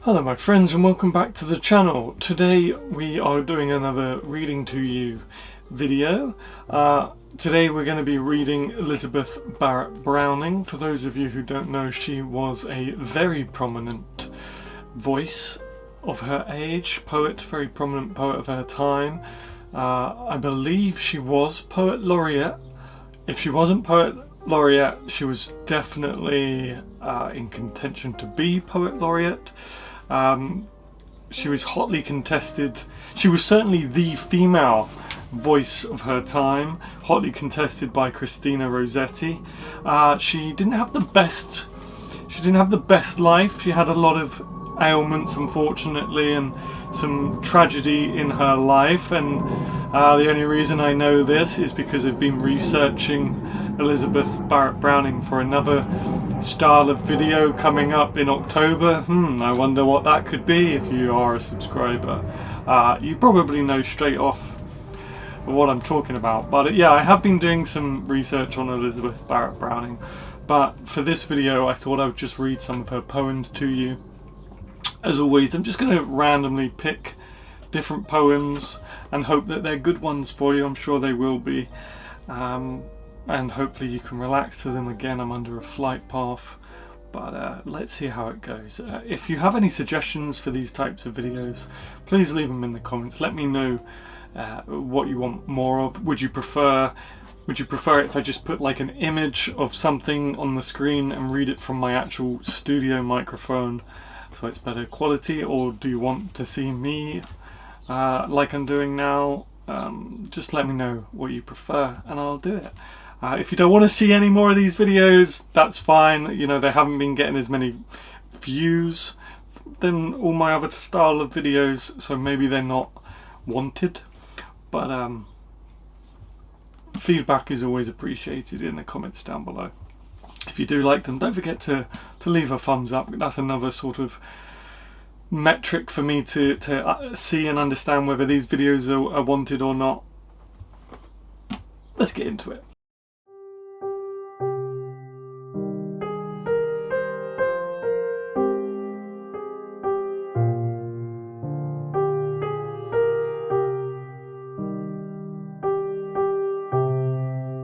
Hello my friends and welcome back to the channel. Today we are doing another reading to you video. Today we're going to be reading Elizabeth Barrett Browning. For those of you who don't know, she was a very prominent voice of her age, poet, very prominent poet of her time. I believe she was poet laureate. If she wasn't poet laureate, she was definitely in contention to be poet laureate. She was hotly contested. She was certainly the female voice of her time, hotly contested by Christina Rossetti. She didn't have the best life. She had a lot of ailments, unfortunately, and some tragedy in her life, and the only reason I know this is because I've been researching Elizabeth Barrett Browning for another style of video coming up in October. I wonder what that could be. If you are a subscriber, you probably know straight off what I'm talking about. But yeah, I have been doing some research on Elizabeth Barrett Browning, but for this video I thought I would just read some of her poems to you. As always, I'm just going to randomly pick different poems and hope that they're good ones for you. I'm sure they will be. And hopefully you can relax to them. Again, I'm under a flight path, but let's see how it goes. If you have any suggestions for these types of videos, please leave them in the comments. Let me know what you want more of. Would you prefer it if I just put like an image of something on the screen and read it from my actual studio microphone so it's better quality, or do you want to see me like I'm doing now? Just let me know what you prefer and I'll do it. If you don't want to see any more of these videos, that's fine. You know, they haven't been getting as many views than all my other style of videos, so maybe they're not wanted. But feedback is always appreciated in the comments down below. If you do like them, don't forget to leave a thumbs up. That's another sort of metric for me to see and understand whether these videos are wanted or not. Let's get into it.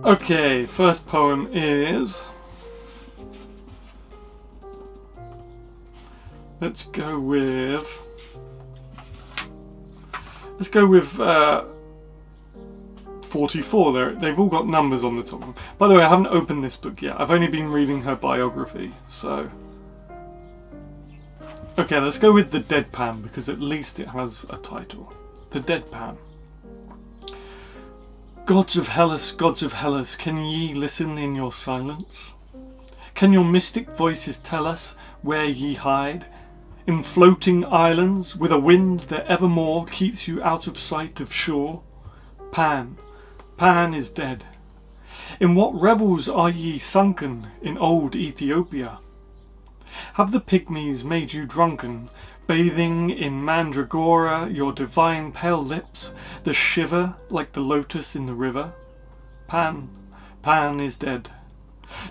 Okay, first poem is... Let's go with 44. They've all got numbers on the top. By the way, I haven't opened this book yet. I've only been reading her biography, so... Okay, let's go with The Deadpan, because at least it has a title. The Deadpan. Gods of Hellas, can ye listen in your silence? Can your mystic voices tell us where ye hide? In floating islands, with a wind that evermore keeps you out of sight of shore? Pan is dead. In what revels are ye sunken in old Ethiopia? Have the pygmies made you drunken, bathing in mandragora your divine pale lips that shiver like the lotus in the river? Pan is dead.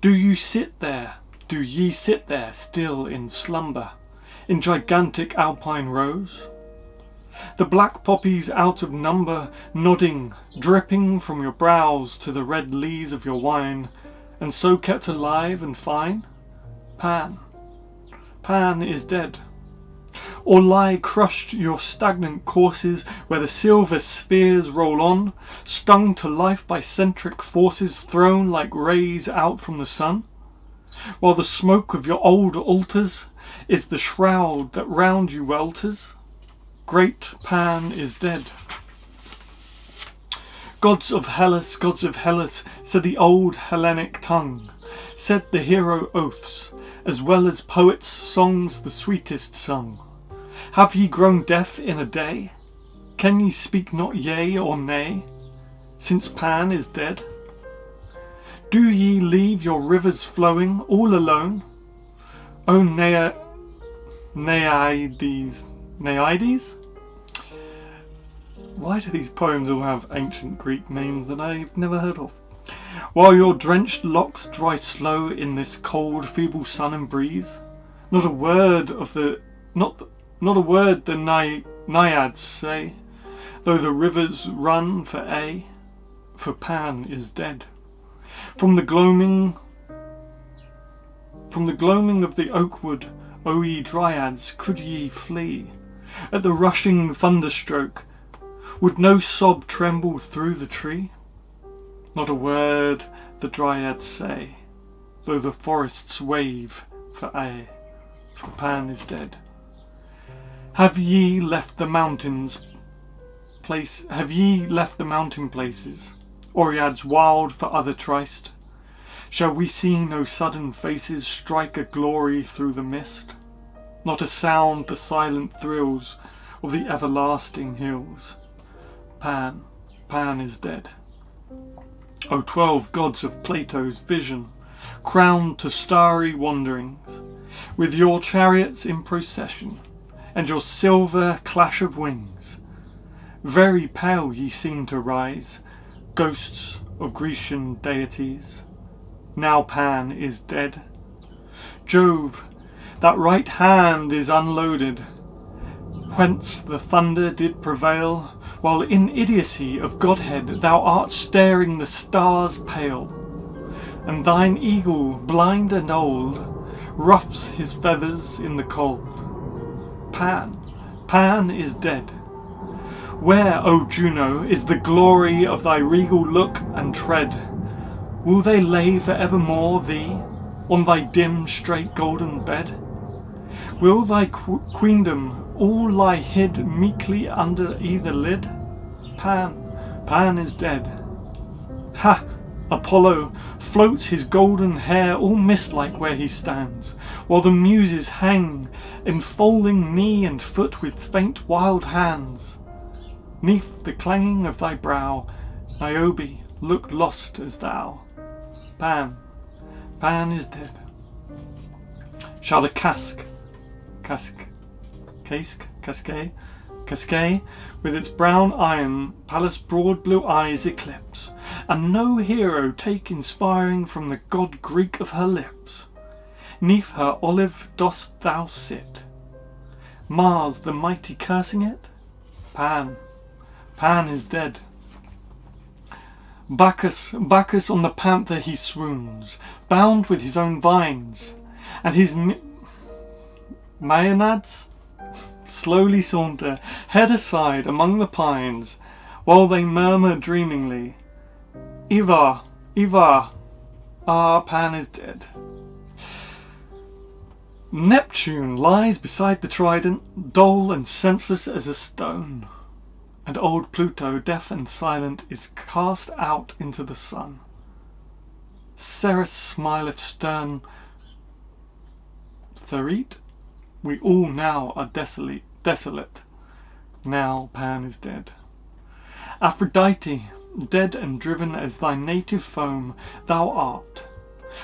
Do ye sit there still in slumber, in gigantic alpine rows? The black poppies out of number, nodding, dripping from your brows to the red lees of your wine, and so kept alive and fine? Pan is dead. Or lie crushed your stagnant courses where the silver spheres roll on, stung to life by centric forces thrown like rays out from the sun? While the smoke of your old altars is the shroud that round you welters? Great Pan is dead. Gods of Hellas, said the old Hellenic tongue, said the hero oaths, as well as poets' songs the sweetest sung. Have ye grown deaf in a day? Can ye speak not yea or nay, since Pan is dead? Do ye leave your rivers flowing all alone? O Naiades? Why do these poems all have ancient Greek names that I've never heard of? While your drenched locks dry slow in this cold, feeble sun and breeze, not a word of the not a word the naiads say, though the rivers run for aye, for Pan is dead. From the gloaming of the oakwood, O ye dryads, could ye flee at the rushing thunderstroke? Would no sob tremble through the tree? Not a word the dryads say, though the forests wave for aye, for Pan is dead. Have ye left the mountain places, Oreads wild for other tryst? Shall we see no sudden faces strike a glory through the mist? Not a sound the silent thrills of the everlasting hills? Pan is dead. O 12 gods of Plato's vision, crowned to starry wanderings, with your chariots in procession, and your silver clash of wings, very pale ye seem to rise, ghosts of Grecian deities. Now Pan is dead. Jove, that right hand is unloaded, whence the thunder did prevail, while in idiocy of Godhead thou art staring the stars pale, and thine eagle, blind and old, ruffs his feathers in the cold. Pan is dead. Where, O Juno, is the glory of thy regal look and tread? Will they lay for evermore thee on thy dim, straight golden bed? Will thy queendom all lie hid meekly under either lid? Pan is dead. Ha! Apollo floats his golden hair all mist-like where he stands, while the muses hang, enfolding knee and foot with faint wild hands. 'Neath the clanging of thy brow, Niobe looked lost as thou. Pan is dead. Shall the casque, with its brown iron, Pallas' broad blue eyes eclipse, and no hero take inspiring from the god Greek of her lips? 'Neath her olive dost thou sit, Mars the mighty cursing it? Pan is dead. Bacchus on the panther he swoons, bound with his own vines, and his maenads slowly saunter, head aside among the pines, while they murmur dreamingly, Ivar, Pan is dead. Neptune lies beside the trident, dull and senseless as a stone, and old Pluto, deaf and silent, is cast out into the sun. Ceres smileth stern. Therete, we all now are desolate. Now Pan is dead. Aphrodite, dead and driven as thy native foam, thou art,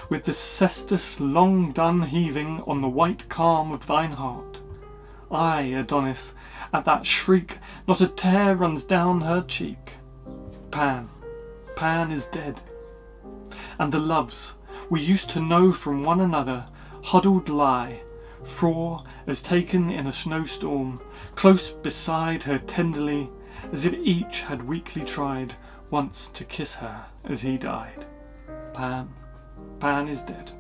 with the cestus long done heaving on the white calm of thine heart. Ay, Adonis, at that shriek not a tear runs down her cheek. Pan is dead. And the loves we used to know from one another huddled lie, frore as taken in a snowstorm, close beside her tenderly, as if each had weakly tried once to kiss her as he died. Pan is dead.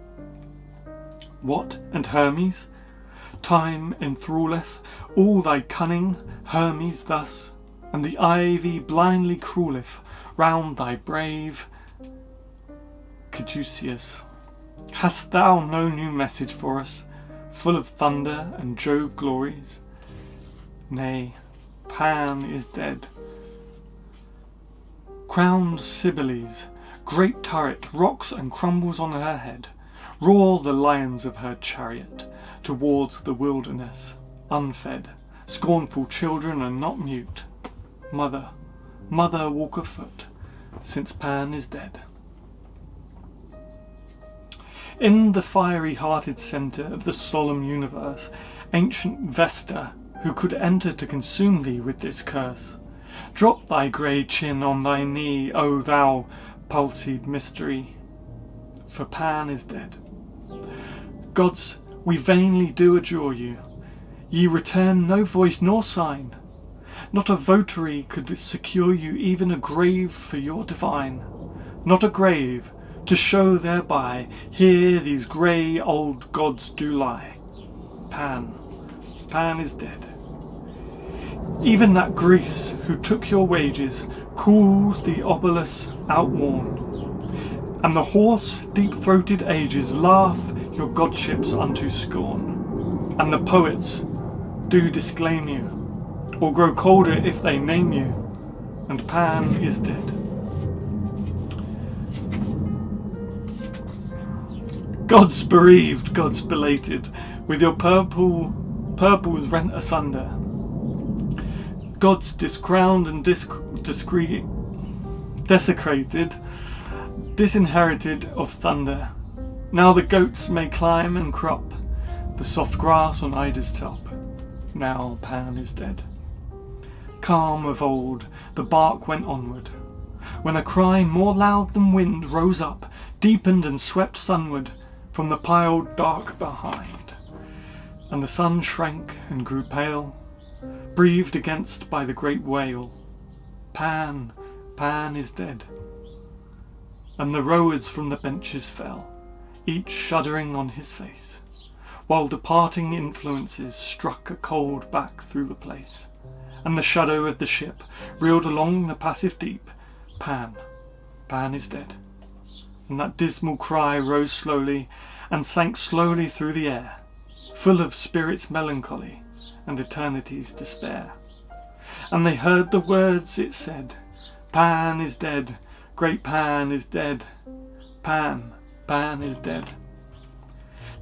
What, and Hermes? Time enthralleth all thy cunning, Hermes, thus, and the ivy blindly crawleth round thy brave Caduceus. Hast thou no new message for us, full of thunder and Jove glories? Nay, Pan is dead. Crowned Cybele, great turret, rocks and crumbles on her head. Roar the lions of her chariot towards the wilderness, unfed. Scornful children are not mute. Mother, walk afoot, since Pan is dead. In the fiery-hearted centre of the solemn universe, ancient Vesta, who could enter to consume thee with this curse? Drop thy grey chin on thy knee, O thou palsied mystery, for Pan is dead. Gods, we vainly do adjure you, Ye return no voice nor sign. Not a votary could secure you, even a grave for your divine. Not a grave, to show thereby, here these grey old gods do lie. Pan, Pan is dead. Even that Greece, who took your wages, cools the obolus outworn, and the hoarse, deep-throated ages laugh your godships unto scorn. And the poets do disclaim you, or grow colder if they name you, and Pan is dead. Gods bereaved, gods belated, with your purples rent asunder, gods discrowned and desecrated, disinherited of thunder. Now the goats may climb and crop the soft grass on Ida's top. Now Pan is dead. Calm of old, the bark went onward, when a cry more loud than wind rose up, deepened and swept sunward from the piled dark behind. And the sun shrank and grew pale, breathed against by the great whale. Pan, Pan is dead. And the rowers from the benches fell, each shuddering on his face, while departing influences struck a cold back through the place, and the shadow of the ship reeled along the passive deep. Pan, Pan is dead. And that dismal cry rose slowly and sank slowly through the air, full of spirit's melancholy and eternity's despair. And they heard the words it said, Pan is dead, great Pan is dead, Pan, Pan is dead.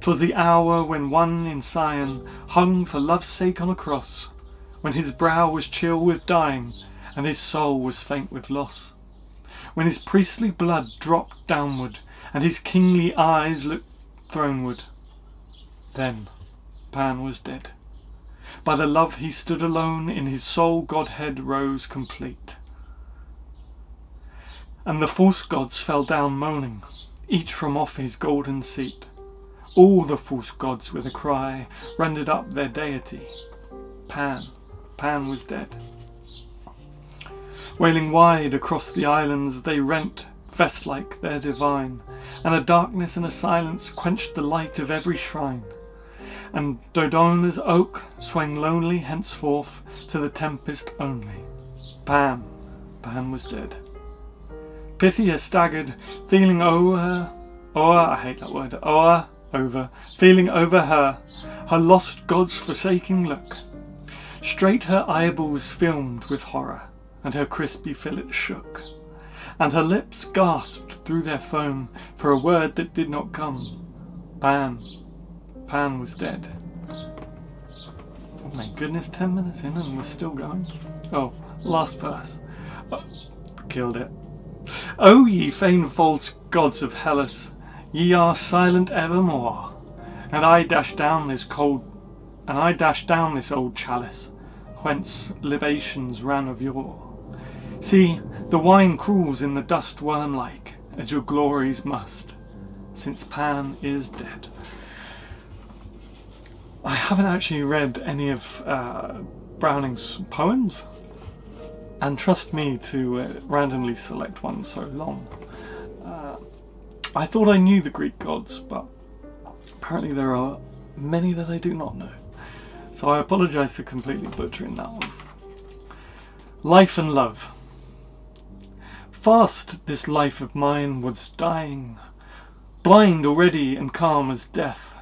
'Twas the hour when one in Sion hung for love's sake on a cross, when his brow was chill with dying and his soul was faint with loss, when his priestly blood dropped downward and his kingly eyes looked throneward. Then Pan was dead. By the love he stood alone, in his soul Godhead rose complete. And the false gods fell down moaning, each from off his golden seat. All the false gods with a cry rendered up their deity. Pan, Pan was dead. Wailing wide across the islands, they rent, vest-like, their divine, and a darkness and a silence quenched the light of every shrine. And Dodona's oak swang lonely henceforth to the tempest only. Pan, Pan was dead. Pythia staggered, feeling over, feeling over her lost god's forsaking look. Straight her eyeballs filmed with horror, and her crispy fillets shook, and her lips gasped through their foam for a word that did not come. Pan, Pan was dead. Oh my goodness, 10 minutes in and we're still going. Oh, last verse. Oh, killed it. O ye fain false gods of Hellas, ye are silent evermore, and I dash down this old chalice, whence libations ran of yore. See, the wine crawls in the dust worm-like, as your glories must, since Pan is dead. I haven't actually read any of Browning's poems, and trust me to randomly select one so long. I thought I knew the Greek gods, but apparently there are many that I do not know. So I apologise for completely butchering that one. Life and love. Fast this life of mine was dying, blind already and calm as death,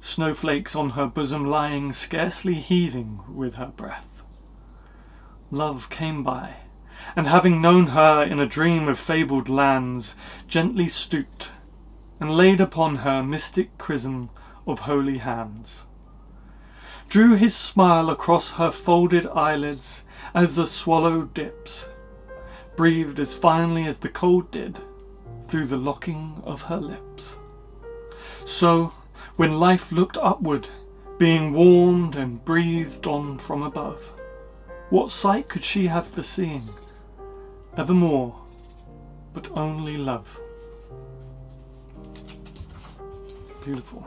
snowflakes on her bosom lying, scarcely heaving with her breath. Love came by, and having known her in a dream of fabled lands, gently stooped and laid upon her mystic chrism of holy hands, drew his smile across her folded eyelids as the swallow dips, breathed as finely as the cold did through the locking of her lips. So, when life looked upward, being warmed and breathed on from above, what sight could she have foreseeing, evermore, but only love? Beautiful.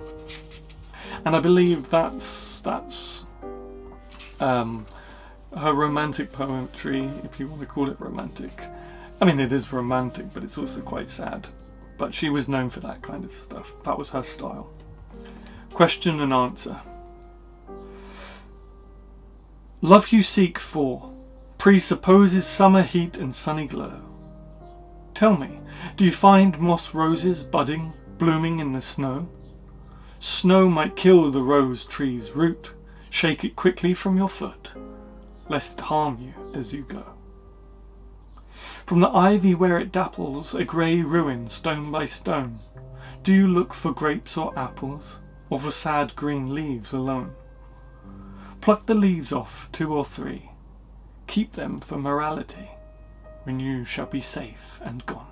And I believe that's Her romantic poetry, if you want to call it romantic. I mean, it is romantic, but it's also quite sad. But she was known for that kind of stuff. That was her style. Question and answer. Love you seek for presupposes summer heat and sunny glow. Tell me, do you find moss roses budding, blooming in the snow? Snow might kill the rose tree's root. Shake it quickly from your foot, lest it harm you as you go. From the ivy where it dapples a grey ruin stone by stone, do you look for grapes or apples, or for sad green leaves alone? Pluck the leaves off 2 or 3, keep them for morality, when you shall be safe and gone.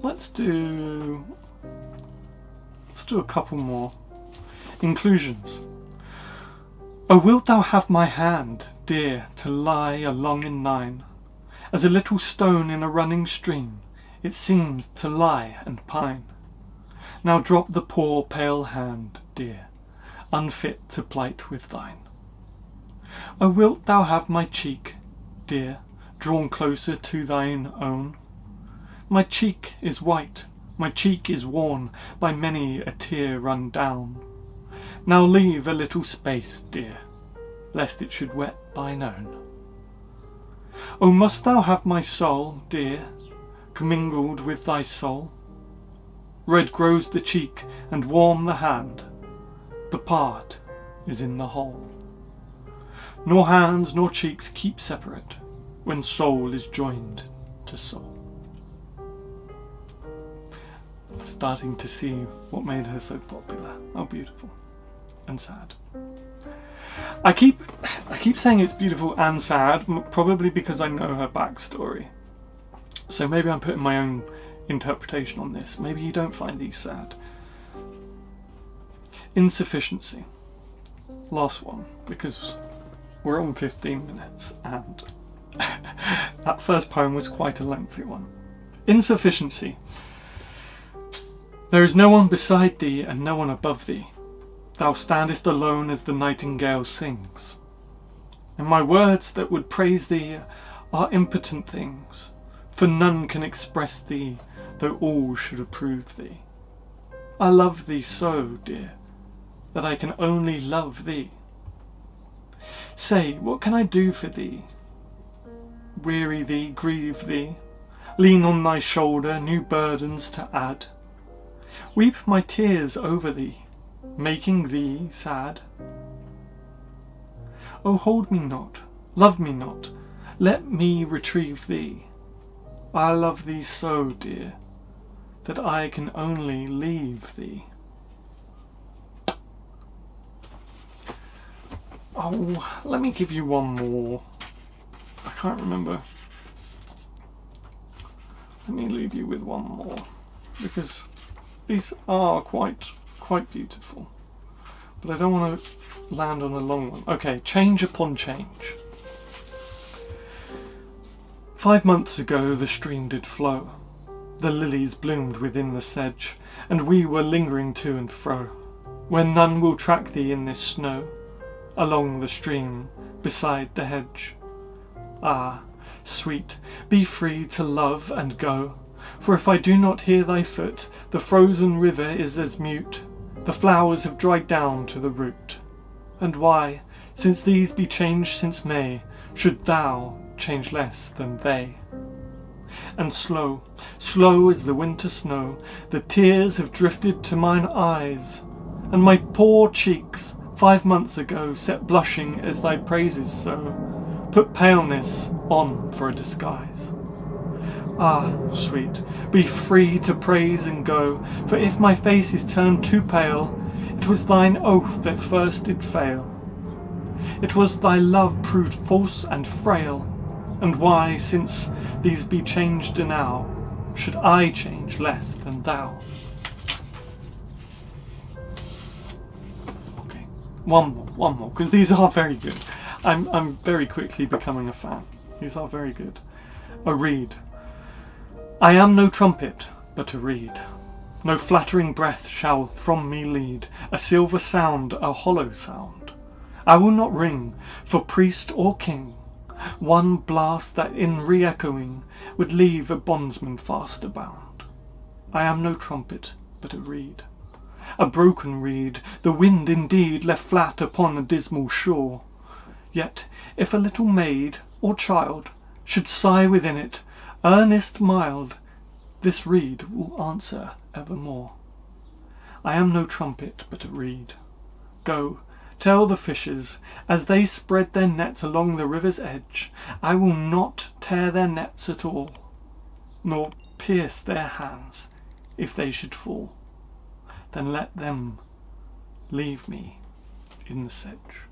Let's do a couple more. Inclusions. Oh, wilt thou have my hand, dear, to lie along in thine? As a little stone in a running stream, it seems to lie and pine. Now drop the poor pale hand, dear, unfit to plight with thine. Oh, wilt thou have my cheek, dear, drawn closer to thine own? My cheek is white, my cheek is worn by many a tear run down. Now leave a little space, dear, lest it should wet thine own. Oh, must thou have my soul, dear, commingled with thy soul? Red grows the cheek and warm the hand, the part is in the whole. Nor hands nor cheeks keep separate when soul is joined to soul. I'm starting to see what made her so popular. How beautiful and sad. I keep saying it's beautiful and sad, probably because I know her backstory. So maybe I'm putting my own interpretation on this. Maybe you don't find these sad. Insufficiency. Last one, because we're on 15 minutes and that first poem was quite a lengthy one. Insufficiency. There is no one beside thee and no one above thee. Thou standest alone as the nightingale sings. And my words that would praise thee are impotent things, for none can express thee, though all should approve thee. I love thee so, dear, that I can only love thee. Say, what can I do for thee? Weary thee, grieve thee, lean on thy shoulder new burdens to add. Weep my tears over thee, making thee sad. Oh, hold me not, love me not, let me retrieve thee. I love thee so, dear, that I can only leave thee. Oh, let me give you one more. I can't remember. Let me leave you with one more, because these are quite beautiful. But I don't want to land on a long one. Okay, change upon change. 5 months ago the stream did flow. The lilies bloomed within the sedge, and we were lingering to and fro, where none will track thee in this snow, along the stream, beside the hedge. Ah, sweet, be free to love and go, for if I do not hear thy foot, the frozen river is as mute, the flowers have dried down to the root. And why, since these be changed since May, should thou change less than they? And slow, slow as the winter snow, the tears have drifted to mine eyes, and my poor cheeks, 5 months ago, set blushing as thy praises so, put paleness on for a disguise. Ah, sweet, be free to praise and go, for if my face is turned too pale, it was thine oath that first did fail. It was thy love proved false and frail, and why, since these be changed enow, should I change less than thou? Okay, one more, because these are very good. I'm very quickly becoming a fan. These are very good. A reed. I am no trumpet, but a reed. No flattering breath shall from me lead a silver sound, a hollow sound. I will not ring for priest or king one blast that in re-echoing would leave a bondsman faster bound. I am no trumpet, but a reed, a broken reed, the wind indeed left flat upon a dismal shore. Yet if a little maid or child should sigh within it, earnest mild, this reed will answer evermore. I am no trumpet, but a reed. Go, tell the fishers, as they spread their nets along the river's edge, I will not tear their nets at all, nor pierce their hands if they should fall. Then let them leave me in the sedge.